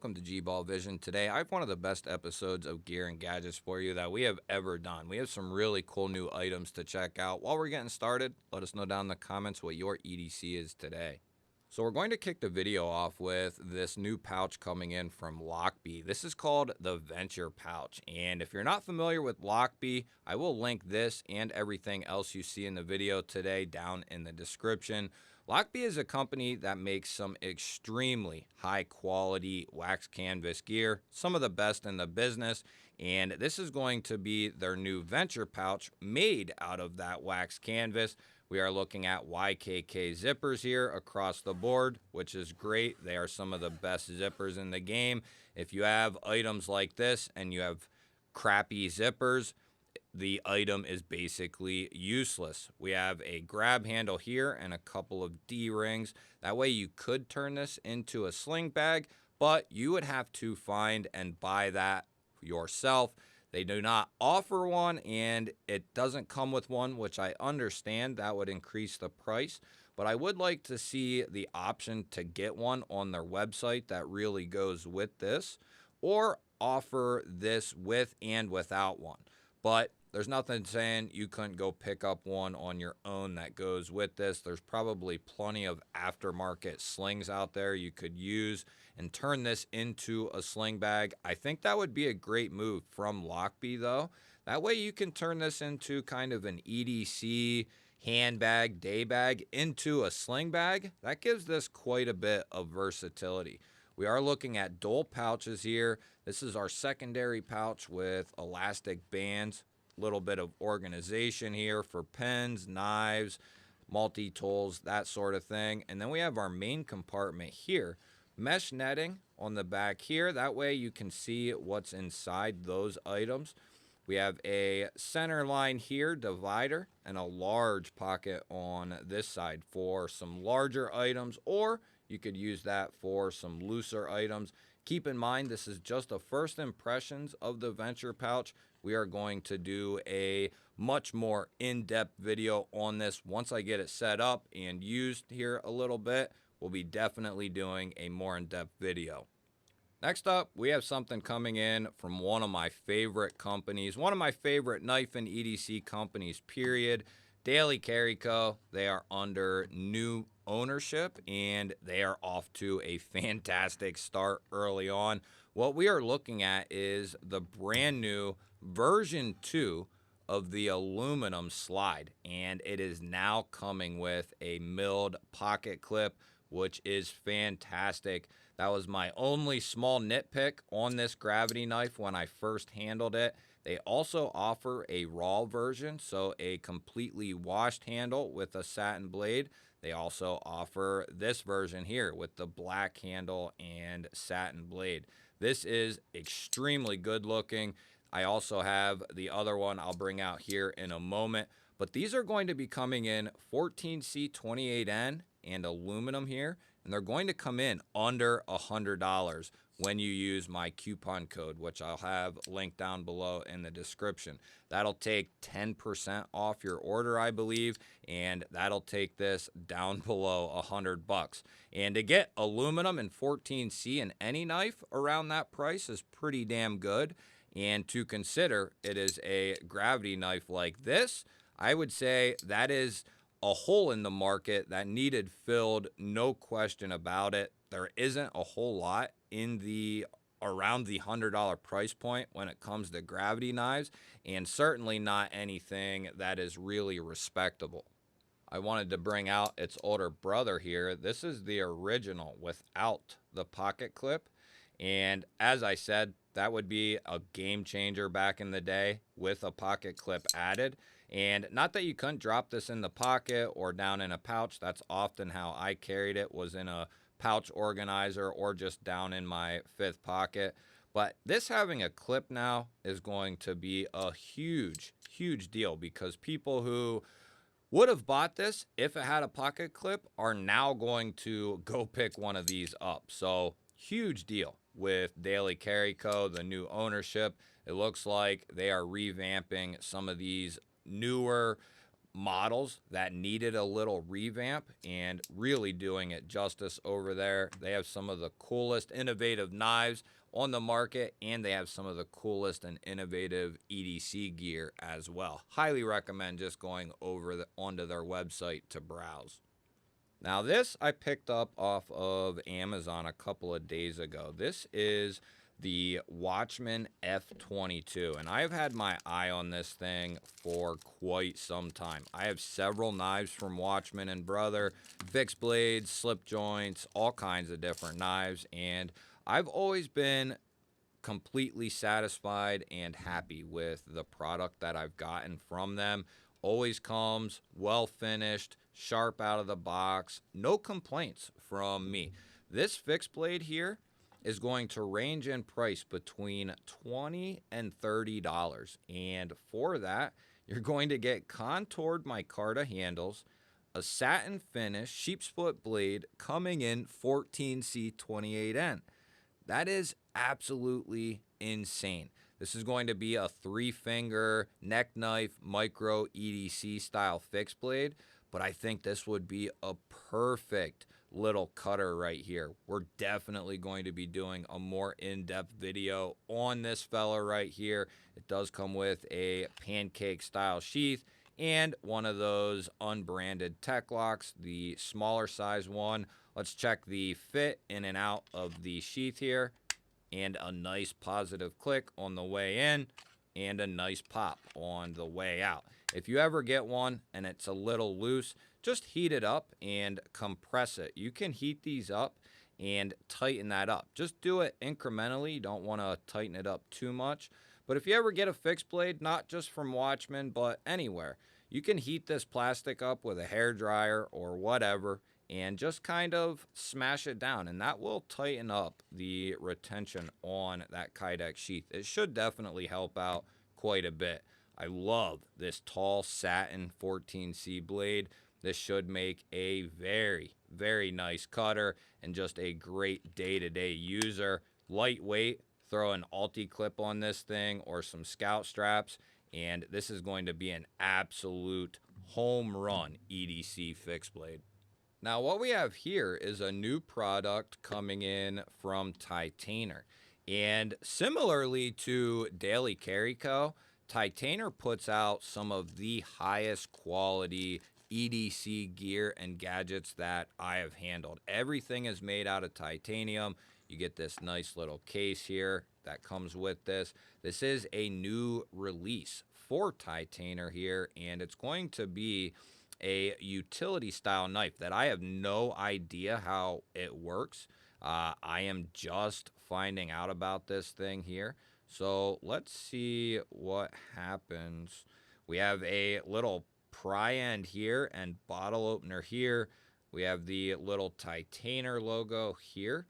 welcome to G-Ball Vision. Today, I have one of the best episodes of gear and gadgets for you that we have ever done. We have some really cool new items to check out. While we're getting started, let us know down in the comments what your EDC is today. So we're going to kick the video off with this new pouch coming in from Lockbee. This is called the Venture Pouch. And if you're not familiar with Lockbee, I will link this and everything else you see in the video today down in the description. Lockbee is a company that makes some extremely high quality wax canvas gear, some of the best in the business, and this is going to be their new Venture Pouch made out of that wax canvas. We are looking at YKK zippers here across the board, which is great. They are some of the best zippers in the game. If you have items like this and you have crappy zippers, the item is basically useless. We have a grab handle here and a couple of D-rings. That way you could turn this into a sling bag, but you would have to find and buy that yourself. They do not offer one, and it doesn't come with one, which I understand that would increase the price. But I would like to see the option to get one on their website that really goes with this, or offer this with and without one. But there's nothing saying you couldn't go pick up one on your own that goes with this. There's probably plenty of aftermarket slings out there you could use and turn this into a sling bag. I think that would be a great move from Lockbee though. That way you can turn this into kind of an EDC handbag, day bag into a sling bag. That gives this quite a bit of versatility. We are looking at dual pouches here. This is our secondary pouch with elastic bands. Little bit of organization here for pens, knives, multi-tools, that sort of thing. And then we have our main compartment here. Mesh netting on the back here. That way you can see what's inside those items. We have a center line here, divider, and a large pocket on this side for some larger items, or you could use that for some looser items. Keep in mind, this is just the first impressions of the Venture Pouch. We are going to do a much more in-depth video on this once I get it set up and used here a little bit. We'll be definitely doing a more in-depth video. Next up, we have something coming in from one of my favorite companies, one of my favorite knife and EDC companies, period. Daily Carry Co. They are under new ownership and they are off to a fantastic start early on. What we are looking at is the brand new version 2 of the aluminum slide, and it is now coming with a milled pocket clip, which is fantastic. That was my only small nitpick on this gravity knife when I first handled it. They also offer a raw version, so a completely washed handle with a satin blade. They also offer this version here with the black handle and satin blade. This is extremely good looking. I also have the other one I'll bring out here in a moment, but these are going to be coming in 14C28N and aluminum here, and they're going to come in under $100 when you use my coupon code, which I'll have linked down below in the description. That'll take 10% off your order, I believe, and that'll take this down below $100. And to get aluminum and 14C in any knife around that price is pretty damn good. And to consider it is a gravity knife like this, I would say that is a hole in the market that needed filled, no question about it. There isn't a whole lot in the around the $100 price point when it comes to gravity knives, and certainly not anything that is really respectable. I wanted to bring out its older brother here. This is the original without the pocket clip, and as I said, that would be a game changer back in the day with a pocket clip added. And not that you couldn't drop this in the pocket or down in a pouch. That's often how I carried it, was in a pouch organizer or just down in my fifth pocket. But this having a clip now is going to be a huge, huge deal, because people who would have bought this if it had a pocket clip are now going to go pick one of these up. So huge deal with Daily Carry Co., the new ownership. It looks like they are revamping some of these newer models that needed a little revamp and really doing it justice over there. They have some of the coolest innovative knives on the market, and they have some of the coolest and innovative EDC gear as well. Highly recommend just going over onto their website to browse. Now this I picked up off of Amazon a couple of days ago. This is the Watchman F22, and I've had my eye on this thing for quite some time. I have several knives from Watchman and Brother, fixed blades, slip joints, all kinds of different knives, and I've always been completely satisfied and happy with the product that I've gotten from them. Always comes well finished, sharp out of the box, no complaints from me. This fixed blade here is going to range in price between $20 and $30. And for that, you're going to get contoured micarta handles, a satin finish, sheep's foot blade coming in 14C28N. That is absolutely insane. This is going to be a 3-finger neck knife micro EDC style fixed blade, but I think this would be a perfect little cutter right here. We're definitely going to be doing a more in-depth video on this fella right here. It does come with a pancake style sheath and one of those unbranded tech locks, the smaller size one. Let's check the fit in and out of the sheath here, and a nice positive click on the way in and a nice pop on the way out. If you ever get one and it's a little loose, just heat it up and compress it. You can heat these up and tighten that up. Just do it incrementally. You don't want to tighten it up too much. But if you ever get a fixed blade, not just from Watchman, but anywhere, you can heat this plastic up with a hair dryer or whatever and just kind of smash it down, and that will tighten up the retention on that Kydex sheath. It should definitely help out quite a bit. I love this tall satin 14C blade. This should make a very, very nice cutter and just a great day-to-day user. Lightweight, throw an Alti clip on this thing or some scout straps, and this is going to be an absolute home run EDC fixed blade. Now, what we have here is a new product coming in from Titanium. And similarly to Daily Carry Co., Titanium puts out some of the highest quality EDC gear and gadgets that I have handled. Everything is made out of titanium. You get this nice little case here that comes with this. This is a new release for Titanium here, and it's going to be a utility style knife that I have no idea how it works. I am just finding out about this thing here. So let's see what happens. We have a little pry end here and bottle opener here. We have the little Titanium logo here.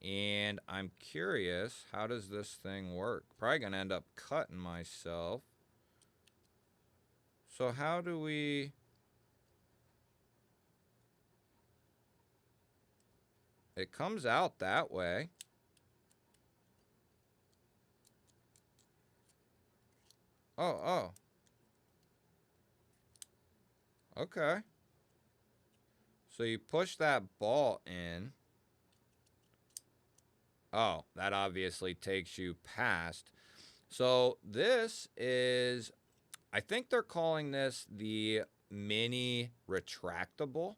And I'm curious, how does this thing work? Probably going to end up cutting myself. So how do we... It comes out that way. Oh. Okay. So you push that ball in. Oh, that obviously takes you past. So this is, I think they're calling this the mini retractable.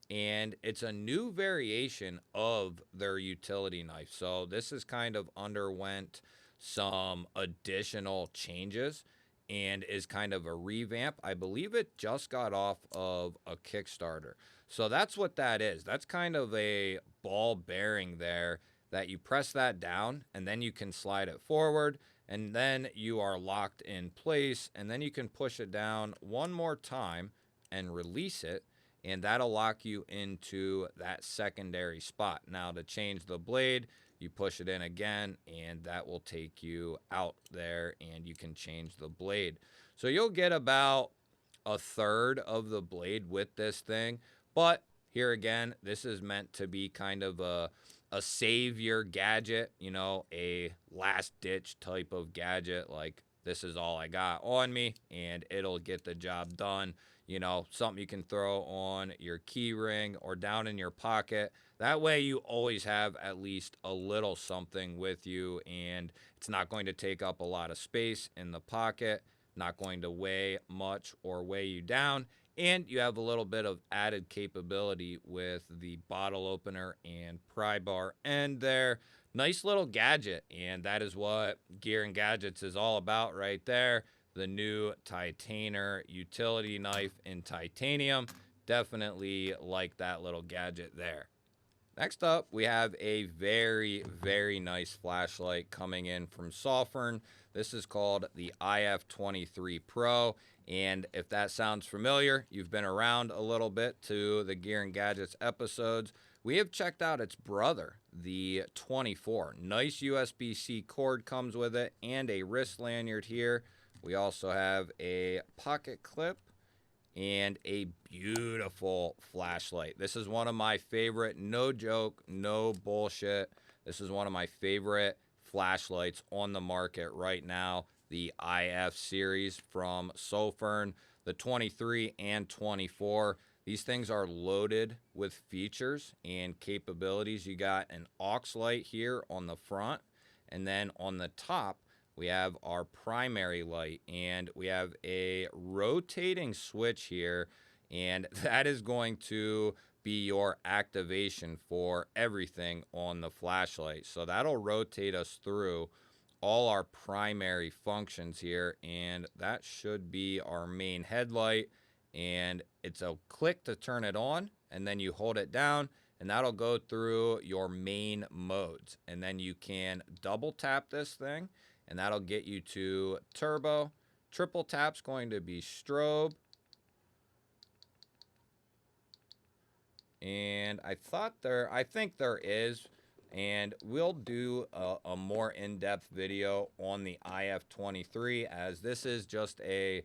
And it's a new variation of their utility knife. So this has kind of underwent some additional changes and is kind of a revamp. I believe it just got off of a Kickstarter. So that's what that is. That's kind of a ball bearing there that you press that down and then you can slide it forward and then you are locked in place, and then you can push it down one more time and release it. And that'll lock you into that secondary spot. Now, to change the blade, you push it in again, and that will take you out there, and you can change the blade. So you'll get about a third of the blade with this thing. But here again, this is meant to be kind of a savior gadget, you know, a last-ditch type of gadget, like this is all I got on me, and it'll get the job done. you know, something you can throw on your key ring or down in your pocket. That way you always have at least a little something with you, and it's not going to take up a lot of space in the pocket, not going to weigh much or weigh you down, and you have a little bit of added capability with the bottle opener and pry bar end there. Nice little gadget, and that is what Gear and Gadgets is all about right there. The new Titaner utility knife in titanium. Definitely like that little gadget there. Next up, we have a very, very nice flashlight coming in from Sulfurn. This is called the IF23 Pro. And if that sounds familiar, you've been around a little bit to the Gear and Gadgets episodes. We have checked out its brother, the 24. Nice USB-C cord comes with it and a wrist lanyard here. We also have a pocket clip and a beautiful flashlight. This is one of my favorite, no joke, no bullshit. This is one of my favorite flashlights on the market right now. The IF series from Sulfurn, the 23 and 24. These things are loaded with features and capabilities. You got an aux light here on the front, and then on the top, we have our primary light, and we have a rotating switch here, and that is going to be your activation for everything on the flashlight. So that'll rotate us through all our primary functions here, and that should be our main headlight, and it's a click to turn it on, and then you hold it down, and that'll go through your main modes, and then you can double tap this thing, and that'll get you to turbo. Triple tap's going to be strobe. And I think there is, and we'll do a more in-depth video on the IF23, as this is just a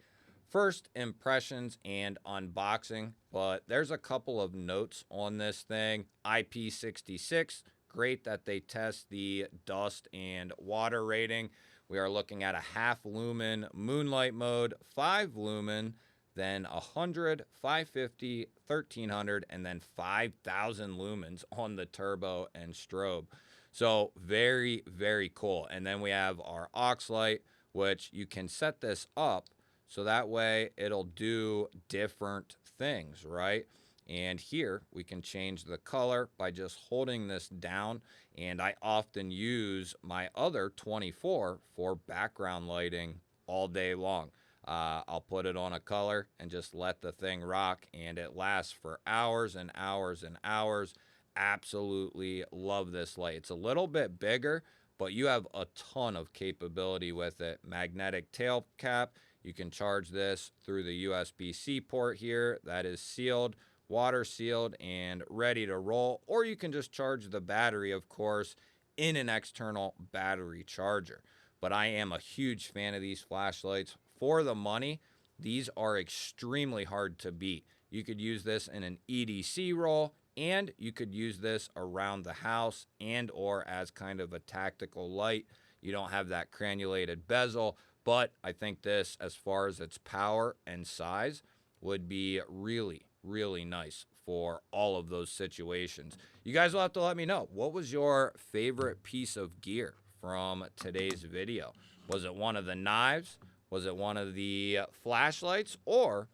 first impressions and unboxing, but there's a couple of notes on this thing. IP66, great that they test the dust and water rating. We are looking at a half lumen moonlight mode, 5 lumen, then 100, 550, 1300, and then 5,000 lumens on the turbo and strobe. So very, very cool. And then we have our aux light, which you can set this up so that way it'll do different things, right? And here we can change the color by just holding this down. And I often use my other 24 for background lighting all day long. I'll put it on a color and just let the thing rock, and it lasts for hours and hours and hours. Absolutely love this light. It's a little bit bigger, but you have a ton of capability with it. Magnetic tail cap. You can charge this through the USB-C port here. That is sealed, water sealed, and ready to roll. Or you can just charge the battery, of course, in an external battery charger. But I am a huge fan of these flashlights. For the money, these are extremely hard to beat. You could use this in an EDC roll, and you could use this around the house and or as kind of a tactical light. You don't have that crenulated bezel, but I think this, as far as its power and size, would be really, really nice for all of those situations. You guys will have to let me know, what was your favorite piece of gear from today's video? Was it one of the knives? Was it one of the flashlights? Or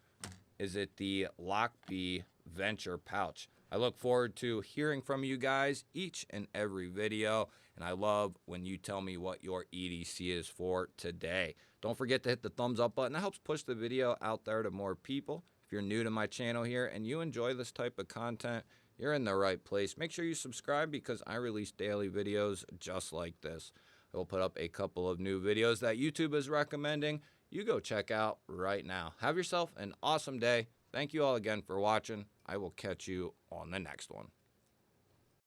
is it the Lockbee Venture pouch? I look forward to hearing from you guys each and every video, and I love when you tell me what your EDC is for today. Don't forget to hit the thumbs up button. That helps push the video out there to more people. If you're new to my channel here and you enjoy this type of content, you're in the right place. Make sure you subscribe because I release daily videos just like this. I will put up a couple of new videos that YouTube is recommending. You go check out right now. Have yourself an awesome day. Thank you all again for watching. I will catch you on the next one.